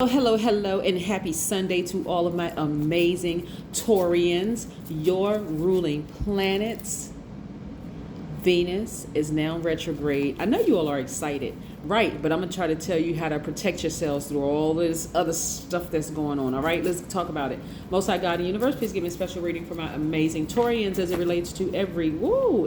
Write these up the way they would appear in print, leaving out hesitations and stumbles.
Hello, hello, and happy Sunday to all of my amazing Taurians. Your ruling planets, Venus, is now retrograde. I know you all are excited, right? But I'm going to try to tell you how to protect yourselves through all this other stuff that's going on, all right? Let's talk about it. Most High God and Universe, please give me a special reading for my amazing Taurians as it relates to every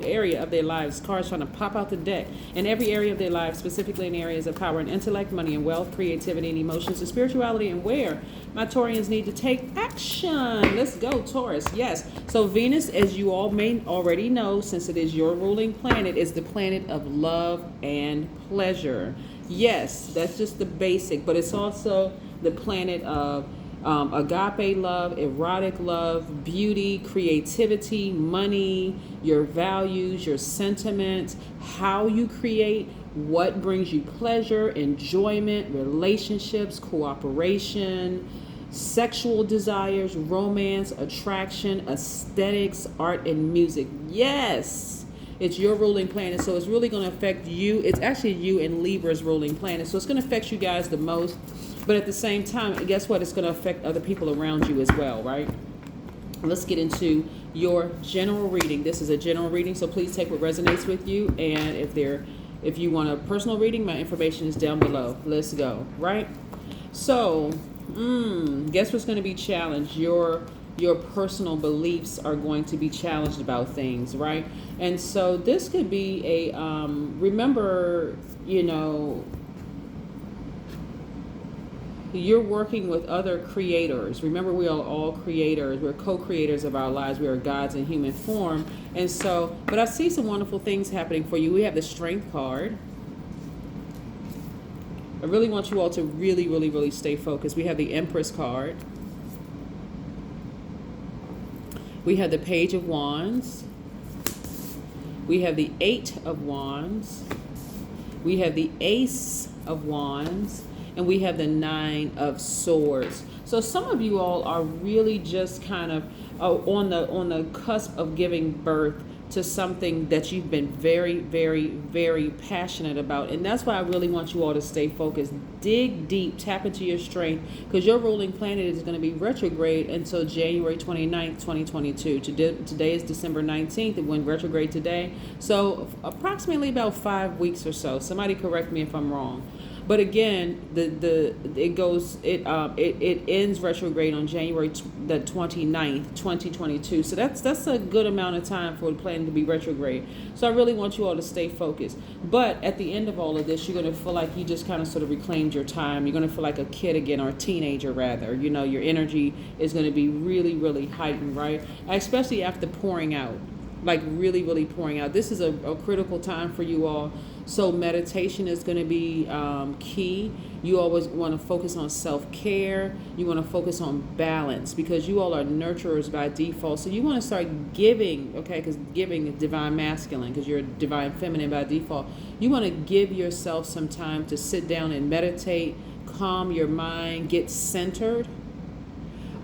area of their lives. Cards trying to pop out the deck. In every area of their lives, specifically in areas of power and intellect, money and wealth, creativity and emotions, and spirituality, and where my Taurians need to take action. Let's go, Taurus. Yes. So Venus, as you all may already know, since it is your ruling planet, is the planet of love and pleasure. Yes, that's just the basic, but it's also the planet of agape love, erotic love, beauty, creativity, money, your values, your sentiments, how you create, what brings you pleasure, enjoyment, relationships, cooperation, sexual desires, romance, attraction, aesthetics, art, and music. Yes, it's your ruling planet, so it's really going to affect you. It's actually you and Libra's ruling planet, so it's going to affect you guys the most. But at the same time, guess what? It's going to affect other people around you as well, right? Let's get into your general reading. This is a general reading, so please take what resonates with you. And if you want a personal reading, my information is down below. Let's go, right? So, guess what's going to be challenged? Your personal beliefs are going to be challenged about things, right? And so this could be a remember, you're working with other creators. Remember, we are all creators. We're co-creators of our lives. We are gods in human form. And so, but I see some wonderful things happening for you. We have the Strength card. I really want you all to really, really, really stay focused. We have the Empress card. We have the Page of Wands. We have the Eight of Wands. We have the Ace of Wands. And we have the Nine of Swords. So some of you all are really just kind of on the cusp of giving birth to something that you've been very, very, very passionate about. And that's why I really want you all to stay focused. Dig deep, tap into your strength, because your ruling planet is going to be retrograde until January 29th, 2022. Today is December 19th. It went retrograde today. So approximately about 5 weeks or so. Somebody correct me if I'm wrong. But again, it ends retrograde on January the 29th, 2022. So that's a good amount of time for the planet to be retrograde. So I really want you all to stay focused. But at the end of all of this, you're going to feel like you just kind of sort of reclaimed your time. You're going to feel like a kid again, or a teenager rather. Your energy is going to be really, really heightened, right? Especially after pouring out. Like really, really pouring out. This is a critical time for you all. So meditation is going to be key. You always want to focus on self-care. You want to focus on balance, because you all are nurturers by default. So you want to start giving, okay, because giving is divine masculine, because you're divine feminine by default. You want to give yourself some time to sit down and meditate, calm your mind, get centered.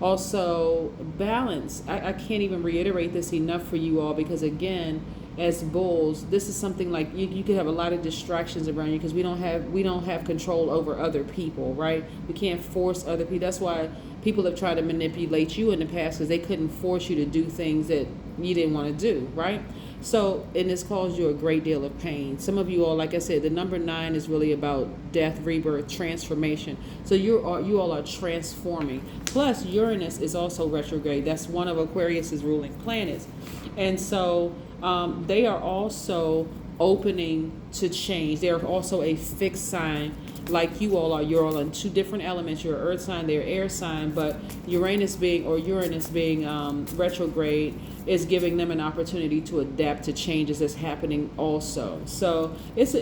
Also, balance. I can't even reiterate this enough for you all, because again, as bulls, this is something like you could have a lot of distractions around you, because we don't have control over other people, right? We can't force other people. That's why people have tried to manipulate you in the past, because they couldn't force you to do things that you didn't want to do, right? So, and this caused you a great deal of pain. Some of you all, like I said, the number 9 is really about death, rebirth, transformation. So you all are transforming. Plus, Uranus is also retrograde. That's one of Aquarius's ruling planets. And so they are also opening to change. They are also a fixed sign, like you all are. You're all in 2 different elements. You're earth sign, they're air sign, but Uranus being retrograde is giving them an opportunity to adapt to changes that's happening also. So it's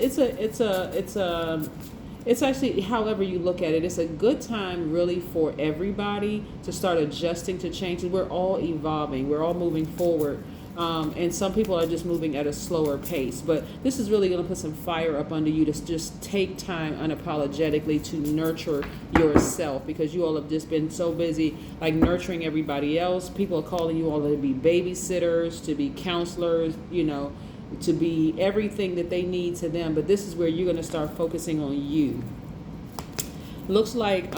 actually, however you look at it, it's a good time really for everybody to start adjusting to changes. We're all evolving. We're all moving forward. And some people are just moving at a slower pace. But this is really going to put some fire up under you to just take time unapologetically to nurture yourself, because you all have just been so busy like nurturing everybody else. People are calling you all to be babysitters, to be counselors, to be everything that they need to them. But this is where you're going to start focusing on you. Looks like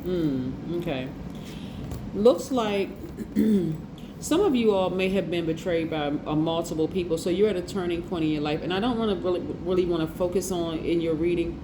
okay. Looks like some of you all may have been betrayed by multiple people. So you're at a turning point in your life, and I don't want to really want to focus on in your reading.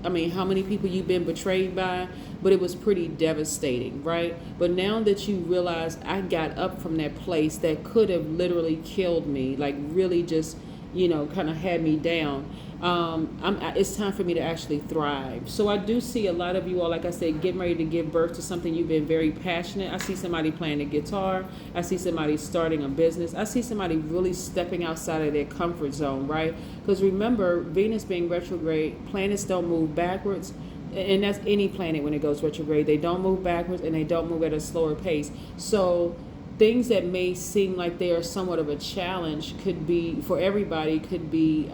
How many people you've been betrayed by, but it was pretty devastating, right? But now that you realize I got up from that place that could have literally killed me, like really just, kind of had me down. It's time for me to actually thrive. So I do see a lot of you all, like I said, getting ready to give birth to something you've been very passionate. I see somebody playing the guitar. I see somebody starting a business. I see somebody really stepping outside of their comfort zone, right? Because remember, Venus being retrograde, planets don't move backwards. And that's any planet when it goes retrograde. They don't move backwards and they don't move at a slower pace. So things that may seem like they are somewhat of a challenge could be, for everybody, could be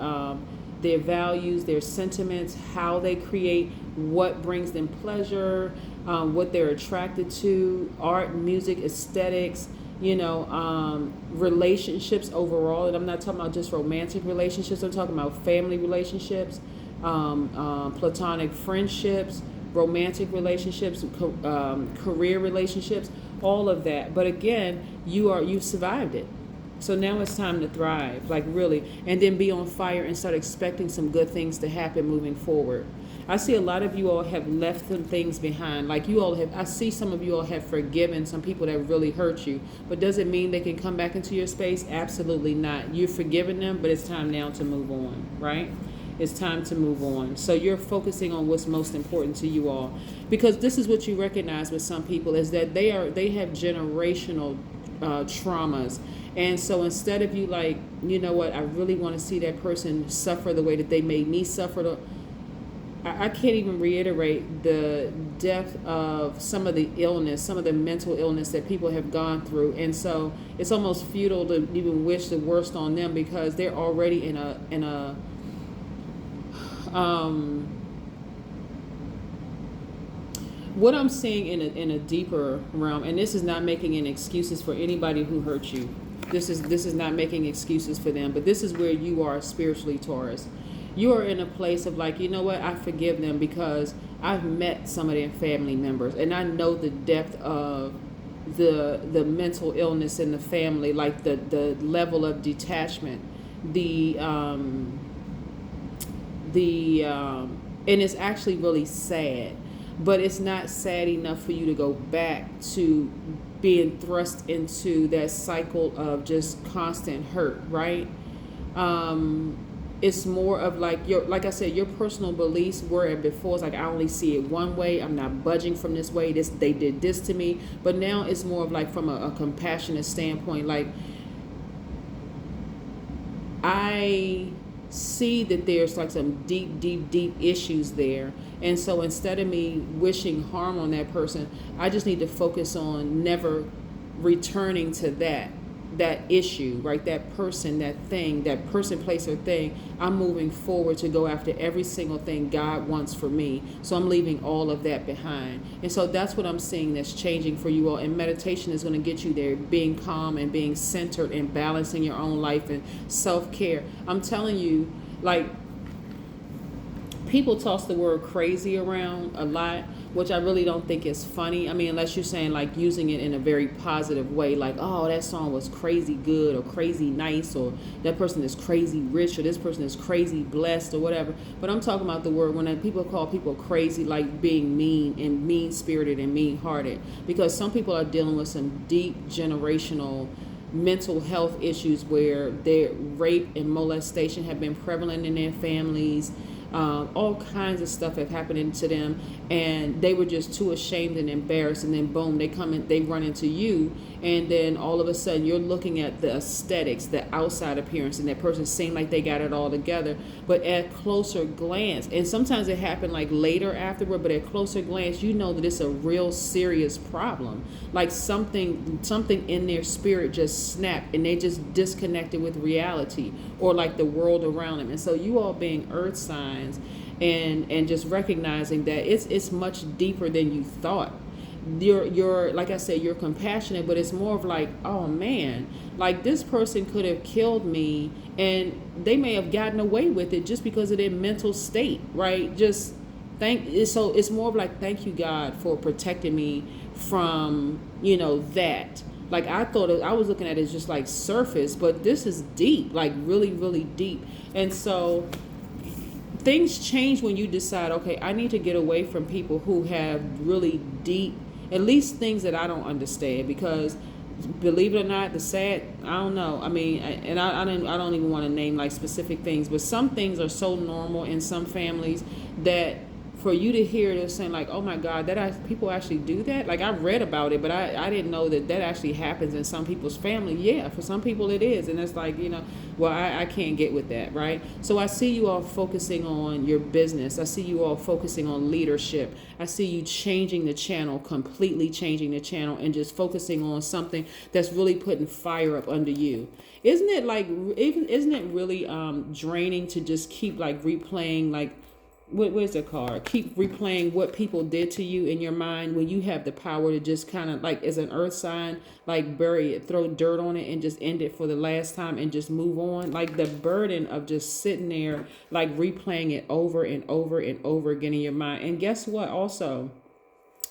their values, their sentiments, how they create, what brings them pleasure, what they're attracted to, art, music, aesthetics, relationships overall. And I'm not talking about just romantic relationships. I'm talking about family relationships, platonic friendships, romantic relationships, career relationships, all of that. But again, you've survived it. So now it's time to thrive, like really, and then be on fire and start expecting some good things to happen moving forward. I see a lot of you all have left some things behind. Like I see some of you all have forgiven some people that really hurt you. But does it mean they can come back into your space? Absolutely not. You've forgiven them, but it's time now to move on, right? It's time to move on. So you're focusing on what's most important to you all. Because this is what you recognize with some people, is that they have generational traumas. And so instead of you like, you know what, I really want to see that person suffer the way that they made me suffer. I can't even reiterate the depth of some of the illness, some of the mental illness that people have gone through. And so it's almost futile to even wish the worst on them, because they're already in a what I'm seeing in a deeper realm, and this is not making any excuses for anybody who hurt you. This is not making excuses for them, but this is where you are spiritually, Taurus. You are in a place of like, you know what, I forgive them because I've met some of their family members, and I know the depth of the mental illness in the family, like the level of detachment, and it's actually really sad. But it's not sad enough for you to go back to being thrust into that cycle of just constant hurt, right? It's more of like like I said, your personal beliefs were before. It's like, I only see it one way. I'm not budging from this way. They did this to me. But now it's more of like from a compassionate standpoint. Like, I see that there's like some deep issues there. And so instead of me wishing harm on that person, I just need to focus on never returning to that issue, right? That person, that thing, that person, place, or thing. I'm moving forward to go after every single thing God wants for me. So I'm leaving all of that behind. And so that's what I'm seeing that's changing for you all. And meditation is going to get you there, being calm and being centered and balancing your own life and self-care. I'm telling you, like, people toss the word crazy around a lot, which I really don't think is funny. I mean, unless you're saying like using it in a very positive way, like, oh, that song was crazy good or crazy nice, or that person is crazy rich, or this person is crazy blessed, or whatever. But I'm talking about the word when people call people crazy, like being mean and mean-spirited and mean-hearted, because some people are dealing with some deep generational mental health issues where their rape and molestation have been prevalent in their families. All kinds of stuff have happened to them, and they were just too ashamed and embarrassed, and then boom, they run into you, and then all of a sudden you're looking at the aesthetics, the outside appearance, and that person seemed like they got it all together, but at closer glance, and sometimes it happened like later afterward, but at closer glance you know that it's a real serious problem, like something in their spirit just snapped and they just disconnected with reality or like the world around them. And so you all being earth signs and just recognizing that it's much deeper than you thought. you're like I said, you're compassionate, but it's more of like, oh man, like this person could have killed me and they may have gotten away with it just because of their mental state, right? Just so it's more of like, thank you God for protecting me from, that. Like I thought I was looking at it as just like surface, but this is deep, like really, really deep. And so things change when you decide, okay, I need to get away from people who have really deep, at least things that I don't understand. Because believe it or not, I don't know. I mean, I don't even want to name like specific things, but some things are so normal in some families that for you to hear it saying like, oh my God, people actually do that. Like I read about it, but I didn't know that actually happens in some people's family. Yeah, for some people it is. And it's like, well, I can't get with that, right? So I see you all focusing on your business. I see you all focusing on leadership. I see you changing the channel, completely changing the channel and just focusing on something that's really putting fire up under you. Isn't it really draining to just keep like replaying like, where's the card? Keep replaying what people did to you in your mind when you have the power to just kind of like, as an earth sign, like bury it, throw dirt on it and just end it for the last time and just move on. Like the burden of just sitting there, like replaying it over and over and over again in your mind. And guess what? Also,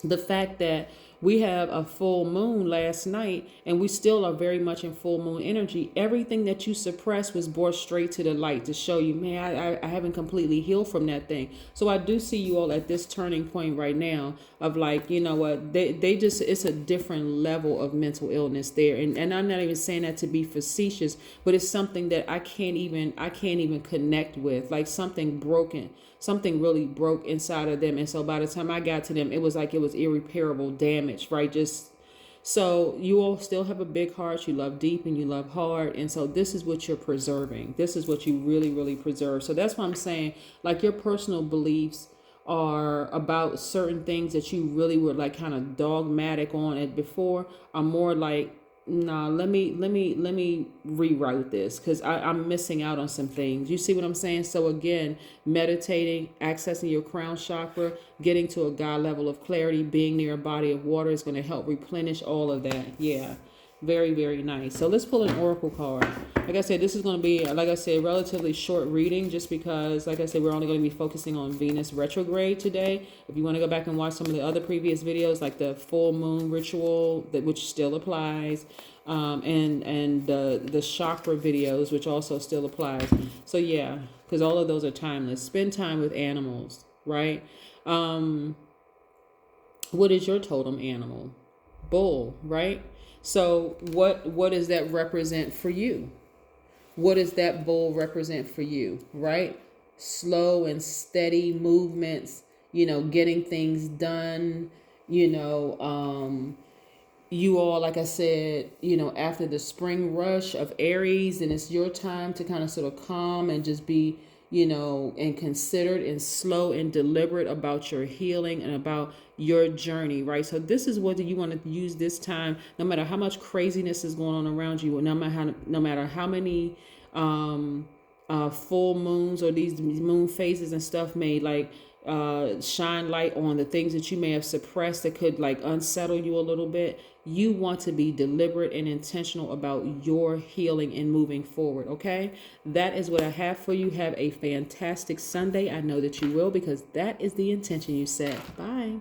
the fact that we have a full moon last night and we still are very much in full moon energy. Everything that you suppressed was brought straight to the light to show you, man, I haven't completely healed from that thing. So I do see you all at this turning point right now of like, you know what, they just, it's a different level of mental illness there. And I'm not even saying that to be facetious, but it's something that I can't even connect with, like something broken. Something really broke inside of them. And so by the time I got to them, it was like it was irreparable damage, right? Just so you all still have a big heart. You love deep and you love hard. And so this is what you're preserving. This is what you really, really preserve. So that's why I'm saying, like, your personal beliefs are about certain things that you really were like kind of dogmatic on it before are more like, nah, let me reroute this because I'm missing out on some things. You see what I'm saying? So again, meditating, accessing your crown chakra, getting to a God level of clarity, being near a body of water is going to help replenish all of that. Yeah. Very, very nice. So let's pull an oracle card. Like I said, this is going to be, like I said, relatively short reading just because, like I said, we're only going to be focusing on Venus retrograde today. If you want to go back and watch some of the other previous videos, like the full moon ritual, which still applies, and the chakra videos, which also still applies. So yeah, because all of those are timeless. Spend time with animals, right? What is your totem animal? Bull, right? So what does that represent for you? What does that bull represent for you, right? Slow and steady movements, getting things done, you all, like I said, after the spring rush of Aries, and it's your time to kind of sort of calm and just be, and considered and slow and deliberate about your healing and about your journey, right? So this is what you want to use this time, no matter how much craziness is going on around you, no matter how many full moons or these moon phases and stuff may like shine light on the things that you may have suppressed that could like unsettle you a little bit. You want to be deliberate and intentional about your healing and moving forward. Okay, that is what I have for you. Have a fantastic Sunday. I know that you will, because that is the intention you set. Bye.